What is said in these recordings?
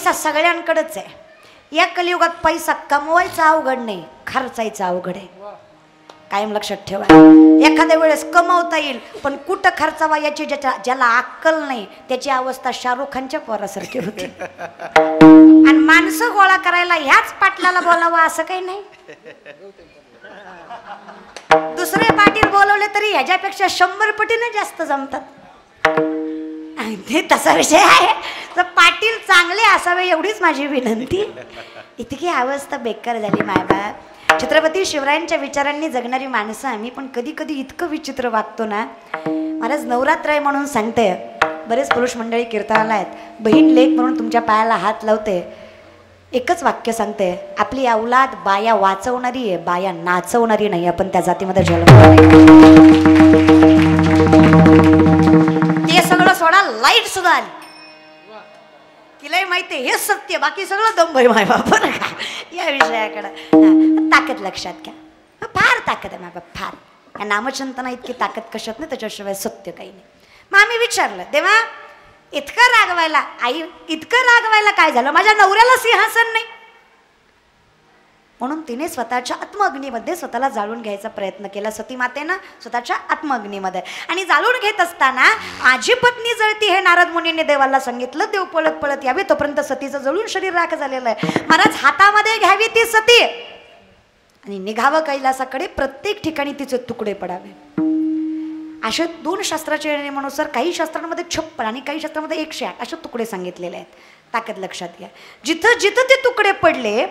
पैसा सगळ्यांकडेच आहे. या कलियुगात पैसा कमवायचा अवघड नाही, खर्चायचा अवघड आहे. कायम लक्षात ठेवा. एखाद्या वेळेस कमवता येईल पण कुठं खर्चावा याची ज्याला अक्कल नाही त्याची अवस्था शाहरुख खानच्या पोरासारखी होती. आणि माणसं गोळा करायला ह्याच पाटलाला बोलावं असं काही नाही. दुसरे पाटील बोलवले तरी ह्याच्यापेक्षा 100 पटीने जास्त जमतात. तसा विषय आहे. तर पाटील चांगले असावे एवढीच माझी विनंती. इतकी अवस्था बेकार झाली मायबाप. छत्रपती शिवरायांच्या विचारांनी जगणारी माणसं आम्ही, पण कधी कधी इतकं विचित्र वागतो ना. महाराज नवरात्र आहे म्हणून सांगते, बरेच पुरुष मंडळी कीर्तनाला आहेत, बहीण लेक म्हणून तुमच्या पायाला हात लावते, एकच वाक्य सांगते, आपली औलाद बाया वाचवणारी आहे, बाया नाचवणारी नाही. आपण त्या जातीमध्ये जन्मलो नाही. ते सगळं सोडा, लाईट सुद्धा आली. तिलाही माहिती आहे हे सत्य, बाकी सगळं दंभय माय बाबा. या विषयाकडं ताकद लक्षात घ्या. फार ताकद आहे माय बाप, फार. या नामचिंतना इतकी ताकद कशात नाही, त्याच्याशिवाय सत्य काही नाही. मग आम्ही विचारलं, देवा इतकं रागवायला, आई इतकं रागवायला काय झालं, माझ्या नवऱ्याला सिंहासन नाही. म्हणून तिने स्वतःच्या आत्मअग्नीमध्ये स्वतःला जाळून घ्यायचा प्रयत्न केला, सती मातेनं स्वतःच्या आत्मअग्नीमध्ये. आणि जाळून घेत असताना माझी पत्नी जळती हे नारद मुनीने देवाला सांगितलं. देव पळत पळत यावे, तोपर्यंत सतीचं जळून शरीर राख झालेलं आहे. महाराज हातामध्ये घ्यावी ती सती आणि निघावं कैलासाकडे, प्रत्येक ठिकाणी तिचे तुकडे पडावे. असे 2 शास्त्राच्या नियमानुसार काही शास्त्रांमध्ये 56 आणि काही शास्त्रामध्ये 108 असे तुकडे सांगितलेले आहेत. ताकद लक्षात घ्या. जिथं जिथं ते तुकडे पडले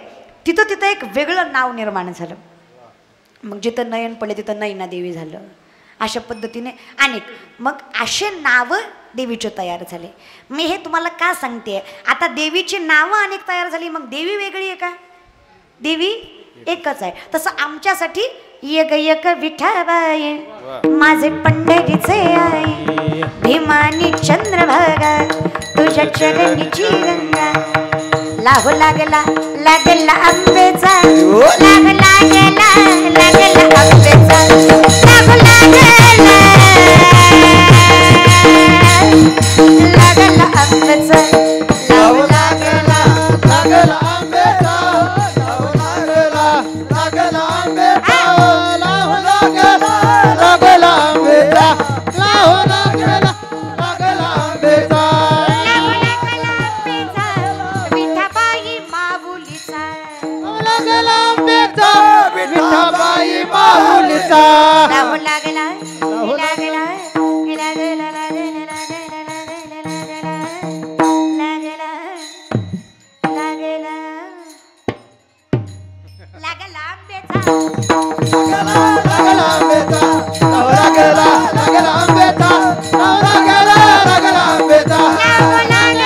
तिथं तिथं एक वेगळं नाव निर्माण झालं. मग जिथं नयन पडले तिथं नयना देवी झालं. अशा पद्धतीने अनेक मग असे नावं देवीचे तयार झाले. मी हे तुम्हाला का सांगते, आता देवीची नावं अनेक तयार झाली, मग देवी वेगळी आहे का? देवी एकच आहे. तसं आमच्यासाठी एक एक विठाबाई माझे पंढरीचे आई, भीमानी चंद्रभागा तुझ्या चरणीची गंगा, लाहो लागला लागला आंबेचा, लाग लागला लागला आंबेचा, लाहो लागला लागला आंबेचा, लाहो लागला लागला आंबेचा, लाहो लागला लागला आंबेचा, लाहो लागला लागला आंबेचा, लाहो लागला लागला आंबेचा. विठाबाई माऊलीचा लाहो लागला लाहो लागला लागला लागला लागला आंबेचा, लागला लागला आंबेचा, लाहो लागला लागला आंबेचा, लाहो लागला लागला आंबेचा, लाहो लागला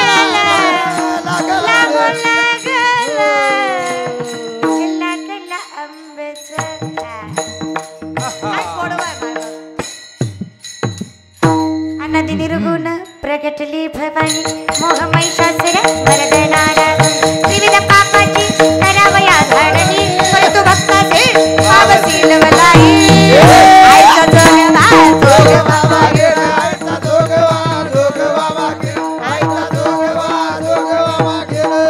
नदी निर्गुण प्रगटली भवानी, मोह महिषासुर मर्दनाला, विविध पापाची करावया धाडली, परंतु भक्ताचे पावसील वलाई. आयचा जोगवा जोगवा मागेला, आयचा जोगवा जोगवा मागेला, आयचा जोगवा जोगवा मागेला.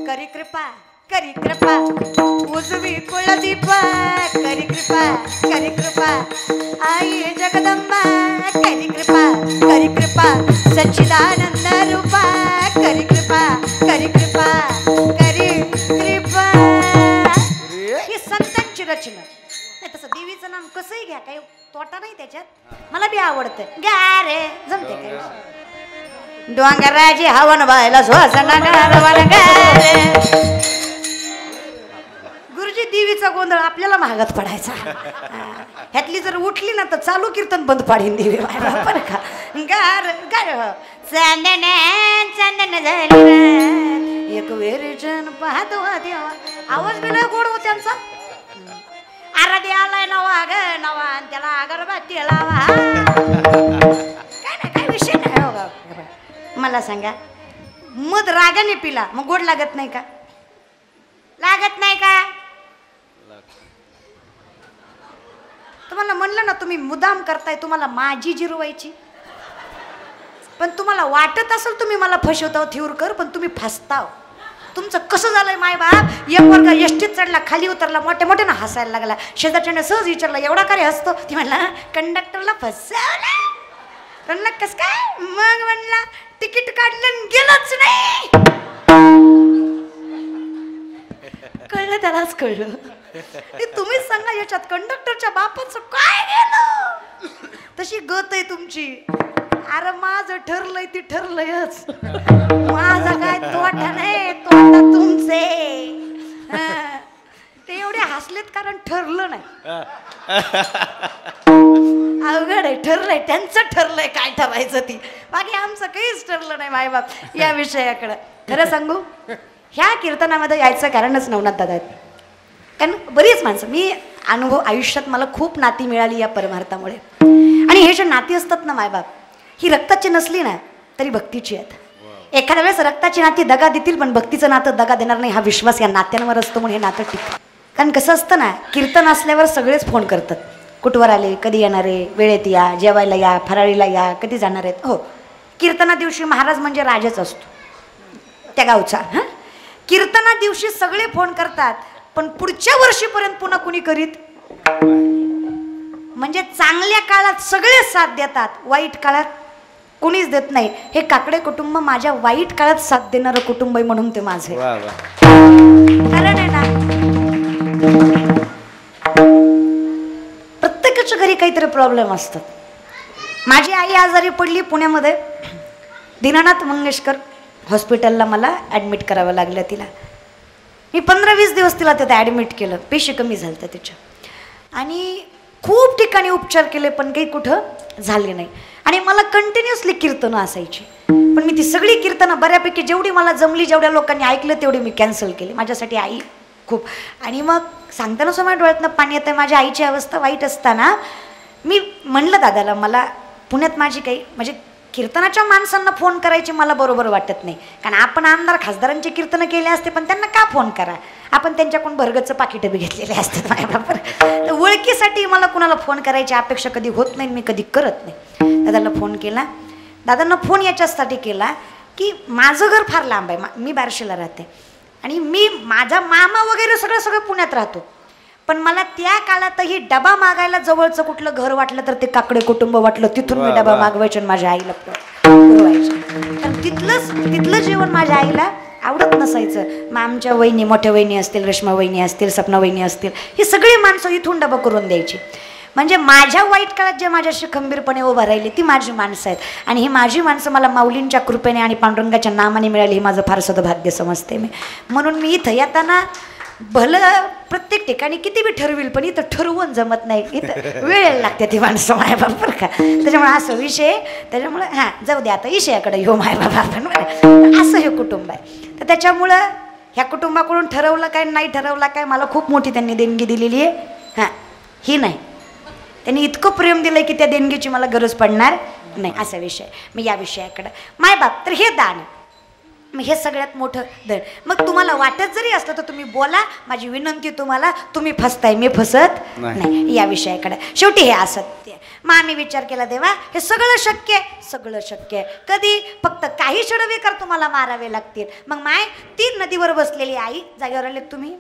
करी कृपा करी कृपा उजवी कुलदीपा, करी कृपा करी कृपा आई जगदंबा, करी कृपा सच्चिदानंद रूपा, करी कृपा करी कृपा करी कृपा. ही संतांची रचना नाही. तसं देवीचं नाम कसंही घ्या, काही तोटा नाही त्याच्यात. मला बी आवडतं. घ्या रे जमते काय. डोंगराजी हवन बायला श्वासना गारवाला गारे. गुरुजी देवीचा गोंधळ आपल्याला महागात पडायचा. ह्यातली जर उठली ना तर चालू कीर्तन बंद पाडीन देवी बरं का. गार गार चंदन चंदन झाली एक वेरीचन पाहतो देवा. आवाज बी लय गोड हो त्यांचा. आराधी आलाय नवा ग नवा, त्याला अगरबत्ती लावा. काय ना काय विषय नाही हो. मला सांगा, मध रागाने पिला मग गोड लागत नाही का? लागत नाही का? तुम्हाला म्हणलं ना तुम्ही मुदाम करताय, तुम्हाला माझी जिरवायची. पण तुम्हाला वाटत असेल तुम्ही मला फसवताव थिऊरकर, पण तुम्ही फसताव. तुमचं कसं झालंय माय बाप, एक वर्ग एसटीत चढला, खाली उतरला, मोठ्या मोठ्यानं हसायला लागला. शेजारच्याने सहज विचारला, एवढा काय हसतो? ती म्हणला कंडक्टरला फसवलं. म्हणलं कस काय? मग म्हणला तिकीट काढलं गेलंच नाही. कळलं, त्यालाच कळलं. तुम्हीच सांगा याच्यात कंडक्टरच्या बापाचं काय गेलं? तशी गत आहे तुमची. अरे माझं ठरलंय ती ठरलंयच, माझा काय तोटा नाही, तोटा तुमचे. ते एवढे हसलेत कारण ठरलं नाही. अवघड आहे, ठरलंय त्यांचं, ठरलंय काय ठरायचं ती, बाकी आमचं काहीच ठरलं नाही मायबाप या विषयाकडं. खरं सांगू, ह्या कीर्तनामध्ये यायचं कारणच नवनाथ दादा आहेत. कारण बरीच माणसं, मी अनुभव आयुष्यात मला खूप नाती मिळाली या परमार्थामुळे. आणि हे जे नाती असतात ना मायबाप, ही रक्ताची नसली ना तरी भक्तीची आहेत. एखाद्या वेळेस रक्ताची नाती दगा देतील, पण भक्तीचं नातं दगा देणार नाही, हा विश्वास या नात्यांवर असतो. म्हणून हे नातं टिकतं. कारण कसं असतं ना, कीर्तन असल्यावर सगळेच फोन करतात, कुठवर आले, कधी येणारे, वेळेत या, जेवायला या, फराळीला या, कधी जाणार आहेत. हो, कीर्तना दिवशी महाराज म्हणजे राजाच असतो त्या गावचा. हां, कीर्तना दिवशी सगळे फोन करतात, पण पुढच्या वर्षीपर्यंत पुन्हा कुणी करीत. म्हणजे चांगल्या काळात सगळे साथ देतात, वाईट काळात कुणीच देत नाही. हे काकडे कुटुंब माझ्या वाईट काळात साथ देणारं कुटुंब आहे, म्हणून ते माझे कारण आहे ना. प्रत्येकाच्या घरी काहीतरी प्रॉब्लेम असतात. माझी आई आजारी पडली पुण्यामध्ये, दीनानाथ मंगेशकर हॉस्पिटलला मला ॲडमिट करावं लागलं. तिला मी 15-20 दिवस तिला तिथं ॲडमिट केलं. पेशी कमी झालं त्याच्या, आणि खूप ठिकाणी उपचार केले, पण काही कुठं झाले नाही. आणि मला कंटिन्युअसली कीर्तनं असायची, पण मी ती सगळी कीर्तनं बऱ्यापैकी जेवढी मला जमली, जेवढ्या लोकांनी ऐकलं तेवढी मी कॅन्सल केली. माझ्यासाठी आई खूप. आणि मग सांगताना समोर डोळ्यातनं पाणी येतं. माझ्या आईची अवस्था वाईट असताना मी म्हणलं दादाला, मला पुण्यात माझी काही म्हणजे कीर्तनाच्या माणसांना फोन करायची मला बरोबर वाटत नाही. कारण आपण आमदार खासदारांचे कीर्तनं केले असते, पण त्यांना का फोन करा? आपण त्यांच्याकडून भरगतचं पाकिटं बी घेतलेले असतात माझ्याबरोबर. ओळखीसाठी मला कुणाला फोन करायची अपेक्षा कधी होत नाही, मी कधी करत नाही. दादाला फोन केला. दादांना फोन याच्यासाठी केला की माझं घर फार लांब आहे, मी बार्शीला राहते, आणि मी माझा मामा वगैरे सगळं पुण्यात राहतो. पण मला त्या काळातही डबा मागायला जवळचं कुठलं घर वाटलं तर ते काकडे कुटुंब वाटलं. तिथून मी डबा मागवायचे आणि माझ्या आईला पुरवायचे. तर तिथलं जेवण माझ्या आईला आवडत नसायचं. मग आमच्या वहिनी, मोठ्या वहिनी असतील, रेश्मा वहिनी असतील, सपना वहिनी असतील, ही सगळी माणसं इथून डबा करून द्यायची. म्हणजे माझ्या वाईट काळात जे माझ्याशी खंबीरपणे उभं राहिली ती माझी माणसं आहेत. आणि ही माझी माणसं मला माऊलींच्या कृपेने आणि पांडुरंगाच्या नामाने मिळाली, हे माझं फार सौभाग्य समजते मी. म्हणून मी इथं येताना भलं प्रत्येक ठिकाणी किती बी ठरविल, पण इथं ठरवून जमत नाही, इथं वेळ लागते ती माणसं मायबापर का. त्याच्यामुळे असं विषय, त्याच्यामुळे हां जाऊ दे आता विषयाकडे येऊ मायबाबा आपण. असं हे कुटुंब आहे. तर त्याच्यामुळं ह्या कुटुंबाकडून ठरवलं काय नाही ठरवलं काय, मला खूप मोठी त्यांनी देणगी दिलेली आहे. हां, ही नाही, त्यांनी इतकं प्रेम दिलंय की त्या देणगीची मला गरज पडणार नाही, असा विषय. मग या विषयाकडं मायबाप, तर हे दान, मग हे सगळ्यात मोठं धन. मग तुम्हाला वाटत जरी असलं तर तुम्ही बोला, माझी विनंती तुम्हाला, तुम्ही फसताय, मी फसत नाही या विषयाकडे. शेवटी हे असत्य. मग आम्ही विचार केला, देवा हे सगळं शक्य आहे, सगळं शक्य आहे. कधी फक्त काही षडविकार तुम्हाला मारावे लागतील. मग माय, ती नदीवर बसलेली आई, जागेवर आले तुम्ही,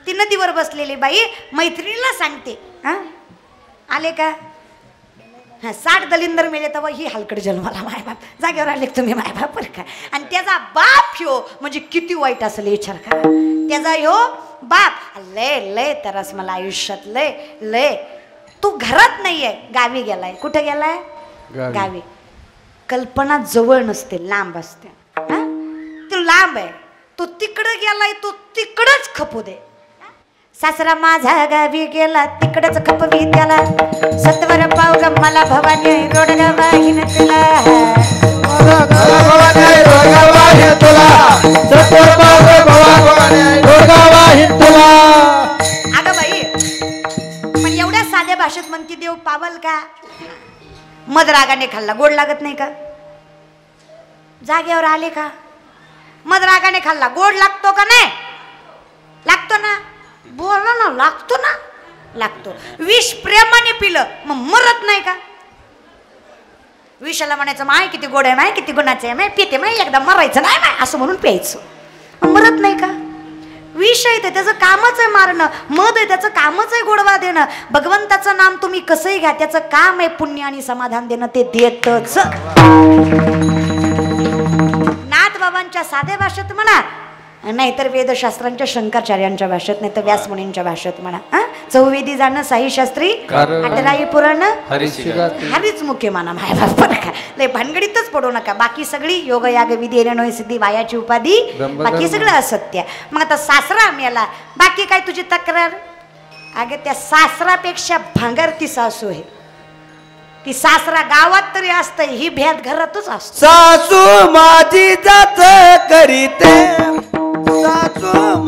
ती नदीवर बसलेली बाई मैत्रिणीला सांगते, हां आले का, हां 60 दलिंदर मेले तेव्हा ही हलकड जन्माला मायबाप, जागेवर आले तुम्ही मायबाप बरं का. आणि त्याचा बाप ह्यो म्हणजे किती वाईट असेल विचार करा. त्याचा ह्यो बाप लय तरस मला आयुष्यात लय. तो घरात नाहीये, गावी गेलाय. कुठे गेलाय? गावी. कल्पना जवळ नसते, लांब असते. हां, तो लांब आहे, तो तिकडं गेलाय, तो तिकडंच खपू दे. सासरा माझा गावी गेला, तिकडच खपवी त्याला. सत्वर पाव ग मला भवानी, रोडगा वाहिन तुला. अगं बाई, पण एवढ्या साध्या भाषेत म्हणती देव पावल का? मध रागाने खाल्ला, गोड लागत नाही का? जागेवर आले का? मध रागाने खाल्ला, गोड लागतो का नाही? लागतो ना. बोला ना, लागतो ना, लागतो. विष प्रेमाने पिलं मग मरत नाही का? विषाला म्हणायचं माय किती गोड आहे, माय किती गुणाचे आहे, माय पिते माय, एकदा मरायचं नाही माय असं म्हणून प्यायचं. मरत नाही का? विष आहे त्याचं कामच आहे मारणं, मध आहे त्याचं कामच आहे गोडवा देणं. भगवंताचं नाम तुम्ही कसंही घ्या, त्याचं काम आहे पुण्य आणि समाधान देणं, ते देतच. नाथ बाबांच्या साध्या भाषेत म्हणा, नाहीतर वेदशास्त्रांच्या शंकराचार्यांच्या भाषेत, नाही तर व्यासमुनींच्या भाषेत म्हणा. चौवेदी जाणं साई शास्त्री, अटराई पुराण हरीच मुख्य माना. माय बाप लय भानगडीतच पडू नका. बाकी सगळी योग याग विधी नोय सिद्धी वायाची उपाधी, बाकी सगळं असत्य. मग आता सासरा मेला, बाकी काय तुझी तक्रार? अगे त्या सासरापेक्षा भांगर ती सासू आहे. ती सासरा गावात तरी असते, ही भेद घरातच असते. सासू माझी जात करीते, सासू